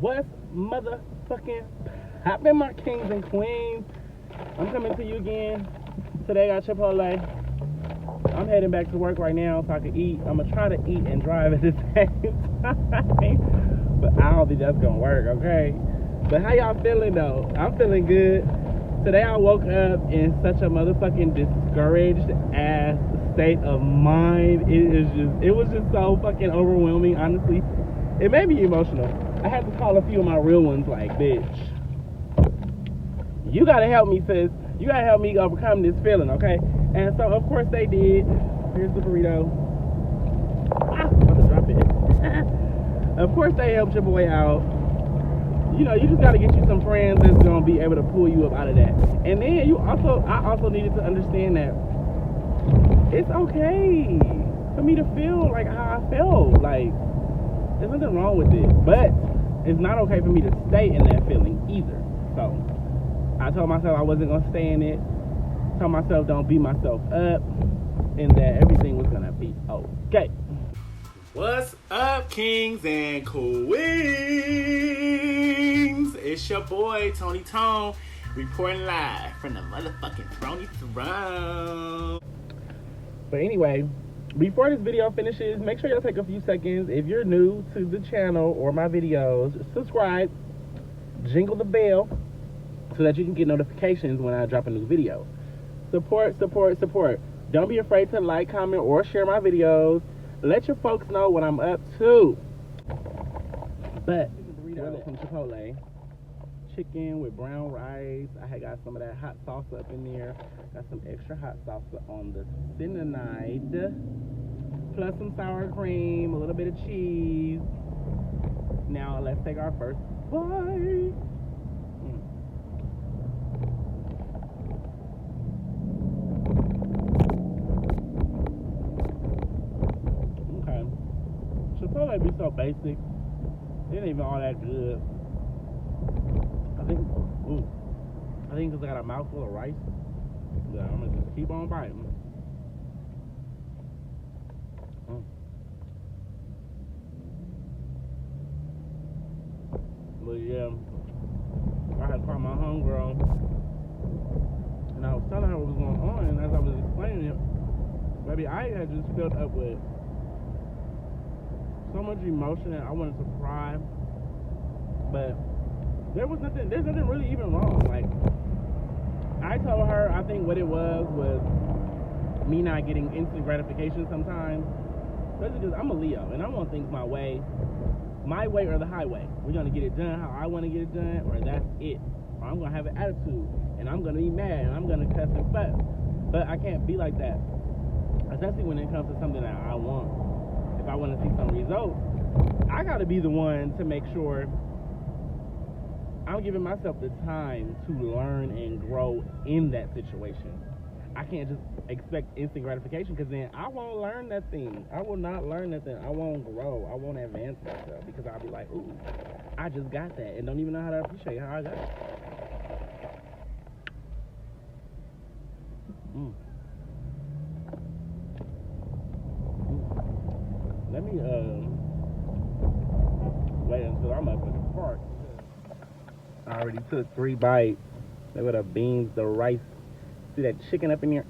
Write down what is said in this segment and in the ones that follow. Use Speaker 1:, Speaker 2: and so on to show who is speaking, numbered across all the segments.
Speaker 1: What's motherfucking poppin', my kings and queens? I'm coming to you again. Today I got Chipotle. I'm heading back to work right now so I can eat. I'm gonna try to eat and drive at the same time. But I don't think that's gonna work, okay? But how y'all feeling though? I'm feeling good. Today I woke up in such a motherfucking discouraged ass state of mind. It was just so fucking overwhelming, honestly. It made me emotional. I had to call a few of my real ones like, bitch, you gotta help me, sis. You gotta help me overcome this feeling, okay? And so, of course, they did. Here's the burrito. I'm about to drop it. Of course, they helped chip away out. You know, you just gotta get you some friends that's gonna be able to pull you up out of that. And then I also needed to understand that it's okay for me to feel like how I felt. Like, there's nothing wrong with it, but it's not okay for me to stay in that feeling either. So I told myself I wasn't gonna stay in it. Told myself don't beat myself up, and that everything was gonna be okay. What's up, kings and queens? It's your boy Tony Tone reporting live from the motherfucking throne. But anyway, before this video finishes, make sure y'all take a few seconds. If you're new to the channel or my videos, subscribe, jingle the bell, so that you can get notifications when I drop a new video. Support. Don't be afraid to like, comment, or share my videos. Let your folks know what I'm up to. But burrito from Chipotle. Chicken with brown rice. I had got some of that hot salsa up in there. Got some extra hot salsa on the cinnamide. Plus some sour cream, a little bit of cheese. Now let's take our first bite. Okay. Chipotle be so basic. It ain't even all that good. I think because I got a mouthful of rice, yeah, I'm gonna just keep on biting. But yeah, I had called my homegirl, and I was telling her what was going on, and as I was explaining it, baby, I had just filled up with so much emotion that I wanted to cry, but there's nothing really even wrong. Like, I told her I think what it was me not getting instant gratification sometimes. Especially because I'm a Leo and I want things my way or the highway. We're gonna get it done how I want to get it done, or that's it. Or I'm gonna have an attitude and I'm gonna be mad and I'm gonna cuss and fuss. But I can't be like that, especially when it comes to something that I want. If I want to see some results, I gotta be the one to make sure I'm giving myself the time to learn and grow in that situation. I can't just expect instant gratification, because then I won't learn that thing. I will not learn that thing. I won't grow. I won't advance myself, because I'll be like, ooh, I just got that, and don't even know how to appreciate how I got it. Let me wait until I'm up in the park. I already took 3 bites. Look at the beans, the rice. See that chicken up in there?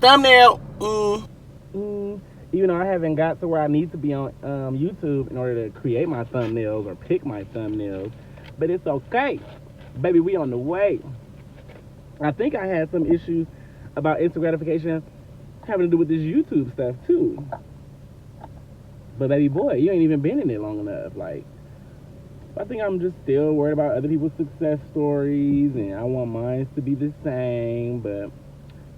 Speaker 1: Thumbnail. Even though I haven't got to where I need to be on YouTube in order to create my thumbnails or pick my thumbnails, but it's okay, baby. We on the way. I think I had some issues about instant gratification having to do with this YouTube stuff too. But baby boy, you ain't even been in it long enough. Like, I think I'm just still worried about other people's success stories, and I want mine to be the same. But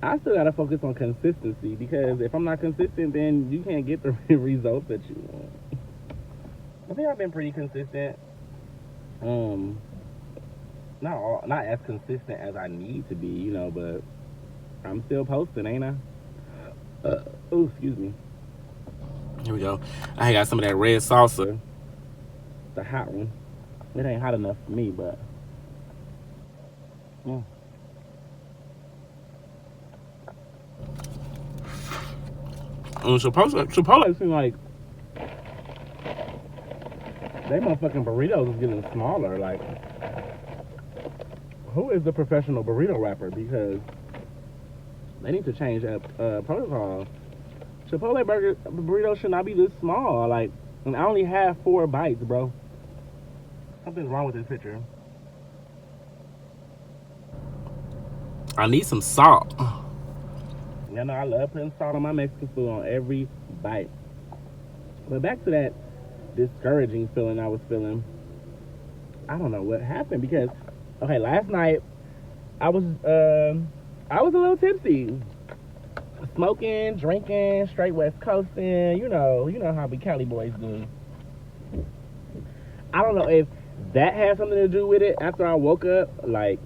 Speaker 1: I still gotta focus on consistency, because if I'm not consistent, then you can't get the results that you want. I think I've been pretty consistent. Not as consistent as I need to be, you know, but I'm still posting, ain't I? Oh, excuse me. Here we go. I got some of that red salsa, the hot one. It ain't hot enough for me, but Chipotle seems like They motherfucking burritos is getting smaller. Like, who is the professional burrito wrapper? Because they need to change that protocol. Chipotle burrito should not be this small. Like, and I only have 4 bites, bro. Something's wrong with this picture. I need some salt. You know, I love putting salt on my Mexican food on every bite. But back to that discouraging feeling I was feeling. I don't know what happened because, okay, last night I was a little tipsy, smoking, drinking, straight West Coasting. You know how we Cali boys do. I don't know if that had something to do with it. After I woke up, like,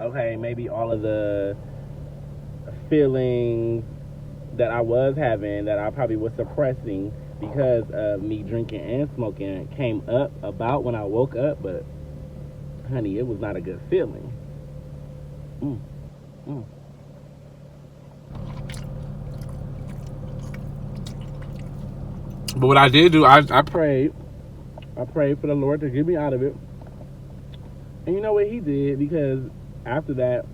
Speaker 1: okay, maybe all of the feelings that I was having that I probably was suppressing because of me drinking and smoking came up about when I woke up, but honey, it was not a good feeling. But what I did do, I prayed. I prayed for the Lord to get me out of it. And you know what he did? Because after that,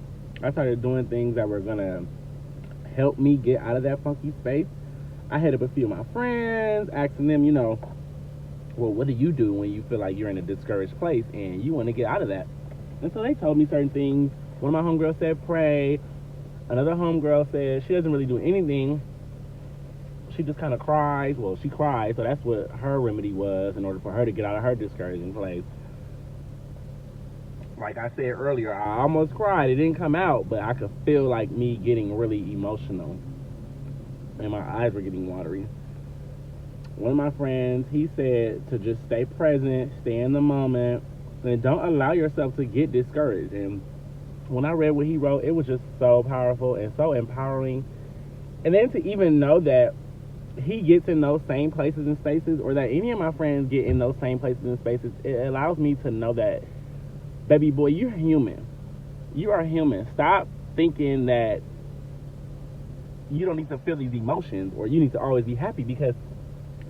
Speaker 1: I started doing things that were going to help me get out of that funky space. I hit up a few of my friends, asking them, well, what do you do when you feel like you're in a discouraged place and you want to get out of that? And so they told me certain things. One of my homegirls said pray. Another homegirl said she doesn't really do anything. She just kind of cries. Well, she cried, so that's what her remedy was in order for her to get out of her discouraging place. Like I said earlier, I almost cried. It didn't come out, but I could feel like me getting really emotional. And my eyes were getting watery. One of my friends, he said to just stay present, stay in the moment, and don't allow yourself to get discouraged. And when I read what he wrote, it was just so powerful and so empowering. And then to even know that he gets in those same places and spaces, or that any of my friends get in those same places and spaces, it allows me to know that, baby boy, you're human. You are human. Stop thinking that you don't need to feel these emotions or you need to always be happy, because,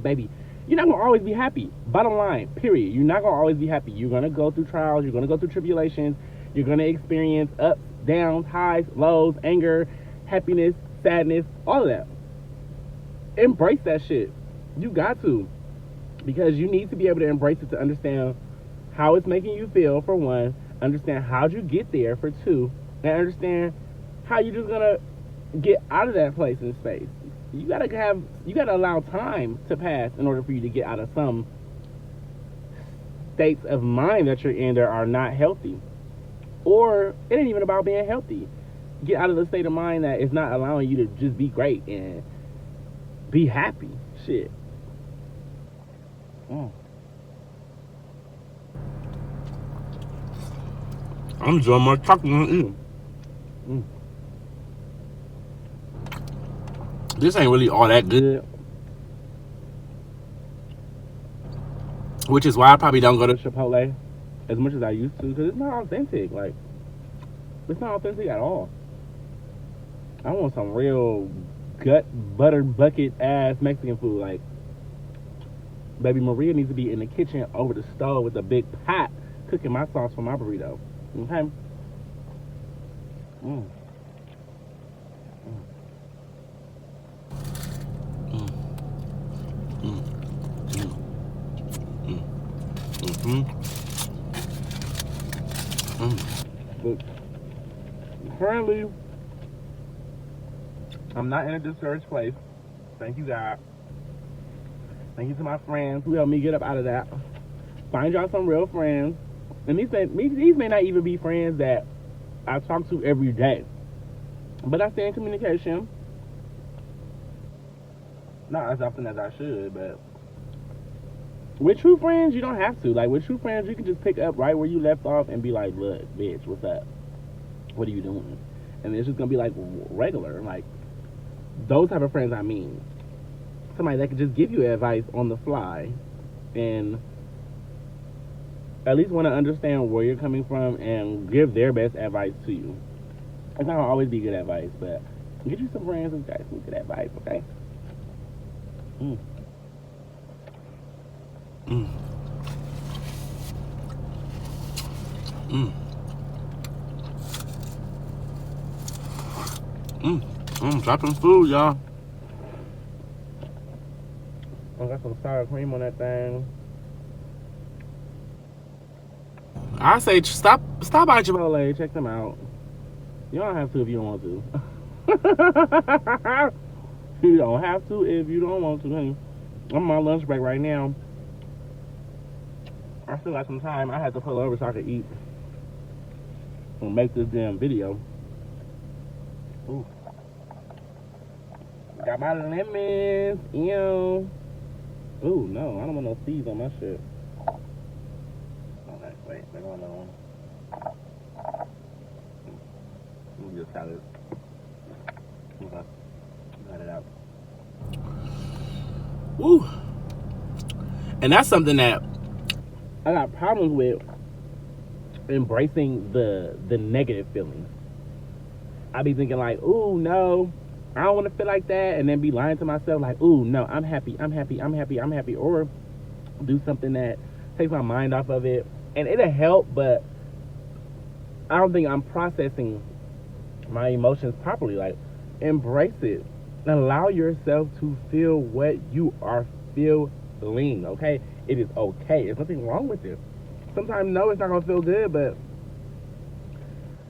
Speaker 1: baby, you're not going to always be happy. Bottom line, period. You're not going to always be happy. You're going to go through trials. You're going to go through tribulations. You're going to experience ups, downs, highs, lows, anger, happiness, sadness, all of that. Embrace that shit. You got to. Because you need to be able to embrace it to understand how it's making you feel, for one. Understand how'd you get there, for two. And understand how you're just going to get out of that place and space. You gotta allow time to pass in order for you to get out of some states of mind that you're in that are not healthy. Or it ain't even about being healthy. Get out of the state of mind that is not allowing you to just be great and be happy. Shit. I'm enjoying my chocolate and eating. This ain't really all that good. Which is why I probably don't go to Chipotle as much as I used to, because it's not authentic. Like, it's not authentic at all. I want some real gut butter bucket ass Mexican food. Like, baby Maria needs to be in the kitchen over the stove with a big pot cooking my sauce for my burrito. Okay? But currently, I'm not in a discouraged place. Thank you, God. Thank you to my friends who helped me get up out of that. Find y'all some real friends. And these may not even be friends that I talk to every day. But I stay in communication. Not as often as I should, but with true friends, you don't have to. Like, with true friends, you can just pick up right where you left off and be like, look, bitch, what's up? What are you doing? And it's just going to be like regular. Like, those type of friends I mean. Somebody that can just give you advice on the fly and at least want to understand where you're coming from and give their best advice to you. It's not going to always be good advice, but get you some friends who's got some good advice, okay?
Speaker 2: Dropping food, y'all.
Speaker 1: I got some sour cream on that thing.
Speaker 2: I say stop by Chipotle.
Speaker 1: Chipotle, check them out. You don't have to if you don't want to. You don't have to if you don't want to. Honey. I'm on my lunch break right now. I still got some time. I had to pull over so I could eat and make this damn video. Ooh. Got my lemons. Ew. Ooh, no. I don't want no seeds on my shit. Okay, wait. There's another one. Let me just salad. Okay. Cut it out.
Speaker 2: Woo. And that's something that
Speaker 1: I got problems with embracing the negative feelings. I be thinking like, ooh, no, I don't want to feel like that, and then be lying to myself like, ooh, no, I'm happy, or do something that takes my mind off of it, and it'll help, but I don't think I'm processing my emotions properly. Like, embrace it. Allow yourself to feel what you are feeling, okay? It is okay. There's nothing wrong with it. Sometimes, no, it's not going to feel good, but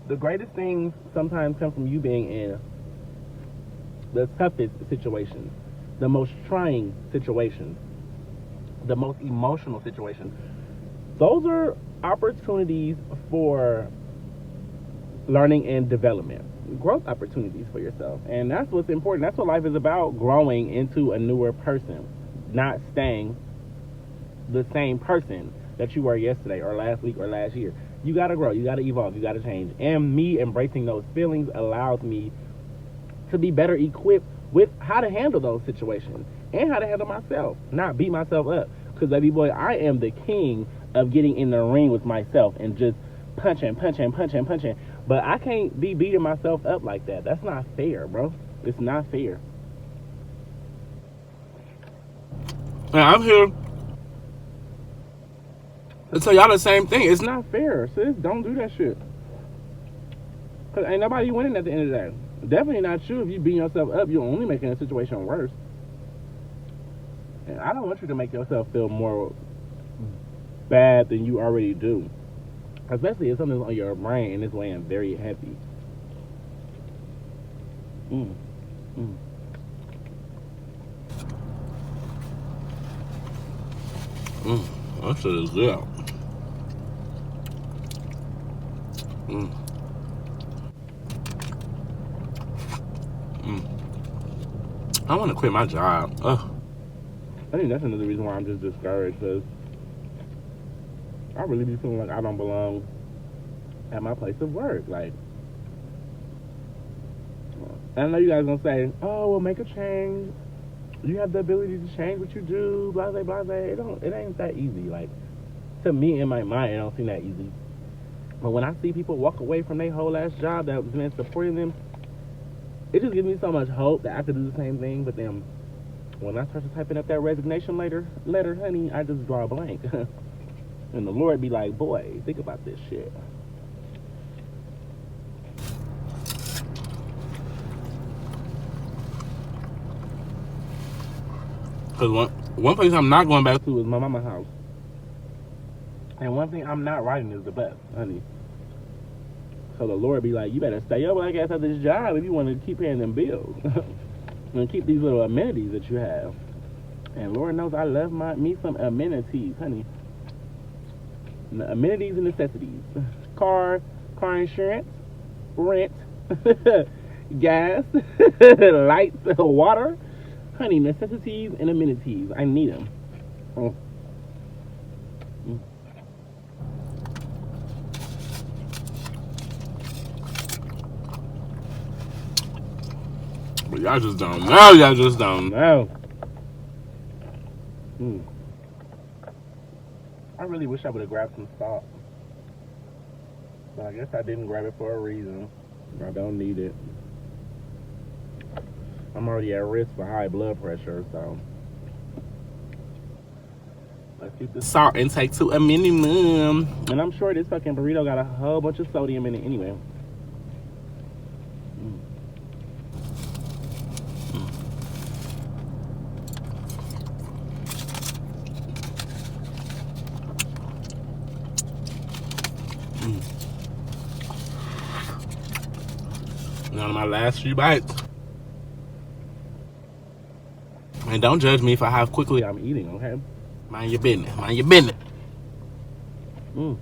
Speaker 1: the greatest things sometimes come from you being in the toughest situations, the most trying situations, the most emotional situations. Those are opportunities for learning and development, growth opportunities for yourself. And that's what's important. That's what life is about, growing into a newer person, not staying the same person that you were yesterday or last week or last year. You got to grow. You got to evolve. You got to change. And me embracing those feelings allows me to be better equipped with how to handle those situations and how to handle myself, not beat myself up. Because, baby boy, I am the king of getting in the ring with myself and just punching. But I can't be beating myself up like that. That's not fair, bro. It's not fair.
Speaker 2: I'm here to tell y'all the same thing. It's
Speaker 1: It's not fair, sis. Don't do that shit. Because ain't nobody winning at the end of the day. Definitely not you. If you beating yourself up, you're only making the situation worse. And I don't want you to make yourself feel more bad than you already do. Especially if something's on your brain and it's weighing very heavy.
Speaker 2: That shit is good. I want to quit my job. Ugh.
Speaker 1: I think that's another reason why I'm just discouraged, because I really be feeling like I don't belong at my place of work. Like, I know you guys gonna say, oh, well, make a change. You have the ability to change what you do, blah, blah, blah, blah. It ain't that easy. Like, to me, in my mind, it don't seem that easy. But when I see people walk away from their whole ass job that was meant supporting them, it just gives me so much hope that I could do the same thing. But then when I start to typing up that resignation letter, honey, I just draw a blank. And the Lord be like, boy, think about this shit.
Speaker 2: Because one place I'm not going back
Speaker 1: to is my mama's house. And one thing I'm not writing is the bus, honey. So the Lord be like, you better stay your black ass at this job if you want to keep paying them bills. And keep these little amenities that you have. And Lord knows I love me some amenities, honey. Amenities and necessities. Car insurance, rent, gas, lights, water. Honey, necessities and amenities. I need them.
Speaker 2: But y'all just don't know. Y'all just don't know.
Speaker 1: I really wish I would have grabbed some salt. But I guess I didn't grab it for a reason. I don't need it. I'm already at risk for high blood pressure, so. Let's keep the salt intake to a minimum. And I'm sure this fucking burrito got a whole bunch of sodium in it anyway. One of my last few bites. And don't judge me for how quickly I'm eating, okay? Mind your business. Mind your business. Mm.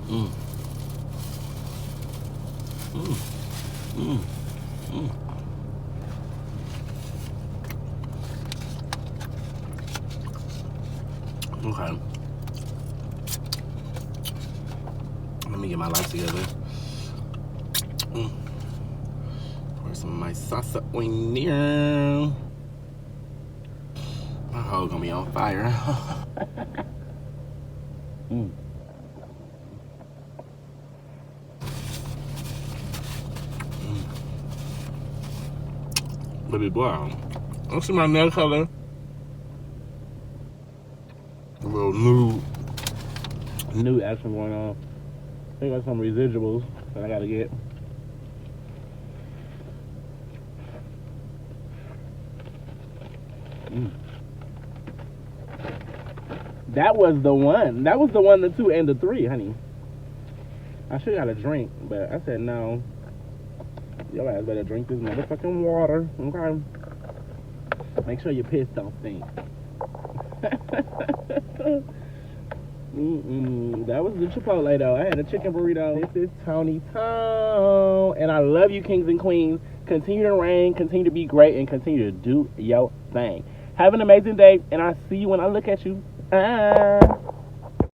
Speaker 1: Mm. Mm. Mm. Mm. Okay. Let me get my life together. Pour some of my salsa in there. My hoe gonna be on fire. Mm. Baby boy, don't see my nail color. A little nude action going on. I got some residuals that I gotta get. That was the one. That was the one, the two, and the three, honey. I should have got a drink, but I said no. Your ass better drink this motherfucking water, okay? Make sure your piss don't stink. That was the Chipotle, though. I had a chicken burrito. This is Tony Tone. And I love you, kings and queens. Continue to reign, continue to be great, and continue to do your thing. Have an amazing day, and I'll see you when I look at you.